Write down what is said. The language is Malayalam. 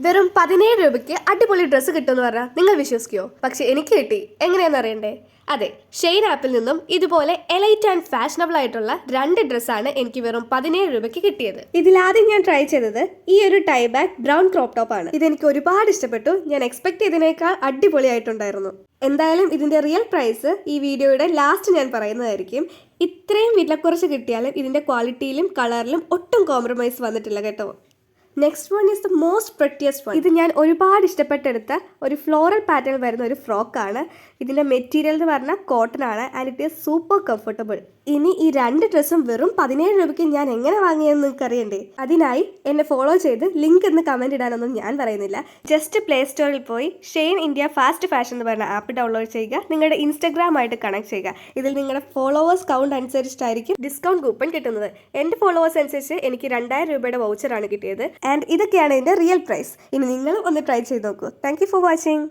വെറും 17 രൂപയ്ക്ക് അടിപൊളി ഡ്രസ്സ് കിട്ടുമെന്ന് പറഞ്ഞാൽ നിങ്ങൾ വിശ്വസിക്കുമോ? പക്ഷെ എനിക്ക് കിട്ടി. എങ്ങനെയാണെന്ന് അറിയണ്ടേ? അതെ, ഷെയ്ൻ ആപ്പിൽ നിന്നും ഇതുപോലെ എലൈറ്റ് ആൻഡ് ഫാഷനബിൾ ആയിട്ടുള്ള 2 ഡ്രസ്സാണ് എനിക്ക് വെറും 17 രൂപയ്ക്ക് കിട്ടിയത്. ഇതിലാദ്യം ഞാൻ ട്രൈ ചെയ്തത് ഈ ഒരു tie back brown crop top ആണ്. ഇതെനിക്ക് ഒരുപാട് ഇഷ്ടപ്പെട്ടു. ഞാൻ എക്സ്പെക്ട് ചെയ്തതിനേക്കാൾ അടിപൊളിയായിട്ടുണ്ടായിരുന്നു. എന്തായാലും ഇതിന്റെ റിയൽ പ്രൈസ് ഈ വീഡിയോയുടെ ലാസ്റ്റ് ഞാൻ പറയുന്നതായിരിക്കും. ഇത്രയും വിലക്കുറച്ച് കിട്ടിയാലും ഇതിന്റെ ക്വാളിറ്റിയിലും കളറിലും ഒട്ടും കോംപ്രമൈസ് വന്നിട്ടില്ല കേട്ടോ. Next one is the most prettiest one. ഇത് ഞാൻ ഒരുപാട് ഇഷ്ടപ്പെട്ടെടുത്ത ഒരു ഫ്ലോറൽ പാറ്റേൺ വരുന്ന ഒരു ഫ്രോക്കാണ്. ഇതിൻ്റെ മെറ്റീരിയൽ എന്ന് പറഞ്ഞാൽ കോട്ടൺ ആണ് and it is super comfortable. ഇനി ഈ 2 ഡ്രസ്സും വെറും 17 രൂപയ്ക്ക് ഞാൻ എങ്ങനെ വാങ്ങിയെന്ന് നിങ്ങൾക്ക് അറിയണ്ടേ? അതിനായി എന്നെ ഫോളോ ചെയ്ത് ലിങ്ക് എന്ന് കമൻറ്റ് ഇടാനൊന്നും ഞാൻ പറയുന്നില്ല. ജസ്റ്റ് പ്ലേ സ്റ്റോറിൽ പോയി ഷെയ്ൻ ഇന്ത്യ ഫാസ്റ്റ് ഫാഷൻ എന്ന് പറഞ്ഞ ആപ്പ് ഡൗൺലോഡ് ചെയ്യുക. നിങ്ങളുടെ ഇൻസ്റ്റഗ്രാമായിട്ട് കണക്ട് ചെയ്യുക. ഇതിൽ നിങ്ങളുടെ ഫോളോവേഴ്സ് കൗണ്ട് അനുസരിച്ചിട്ടായിരിക്കും ഡിസ്കൗണ്ട് കൂപ്പൺ കിട്ടുന്നത്. എൻ്റെ ഫോളോവേഴ്സ് അനുസരിച്ച് എനിക്ക് 2000 രൂപയുടെ വൗച്ചറാണ് കിട്ടിയത്. ആൻഡ് ഇതൊക്കെയാണ് ഇതിൻ്റെ റിയൽ പ്രൈസ്. ഇനി നിങ്ങളും ഒന്ന് ട്രൈ ചെയ്ത് നോക്കൂ. Thank you for watching.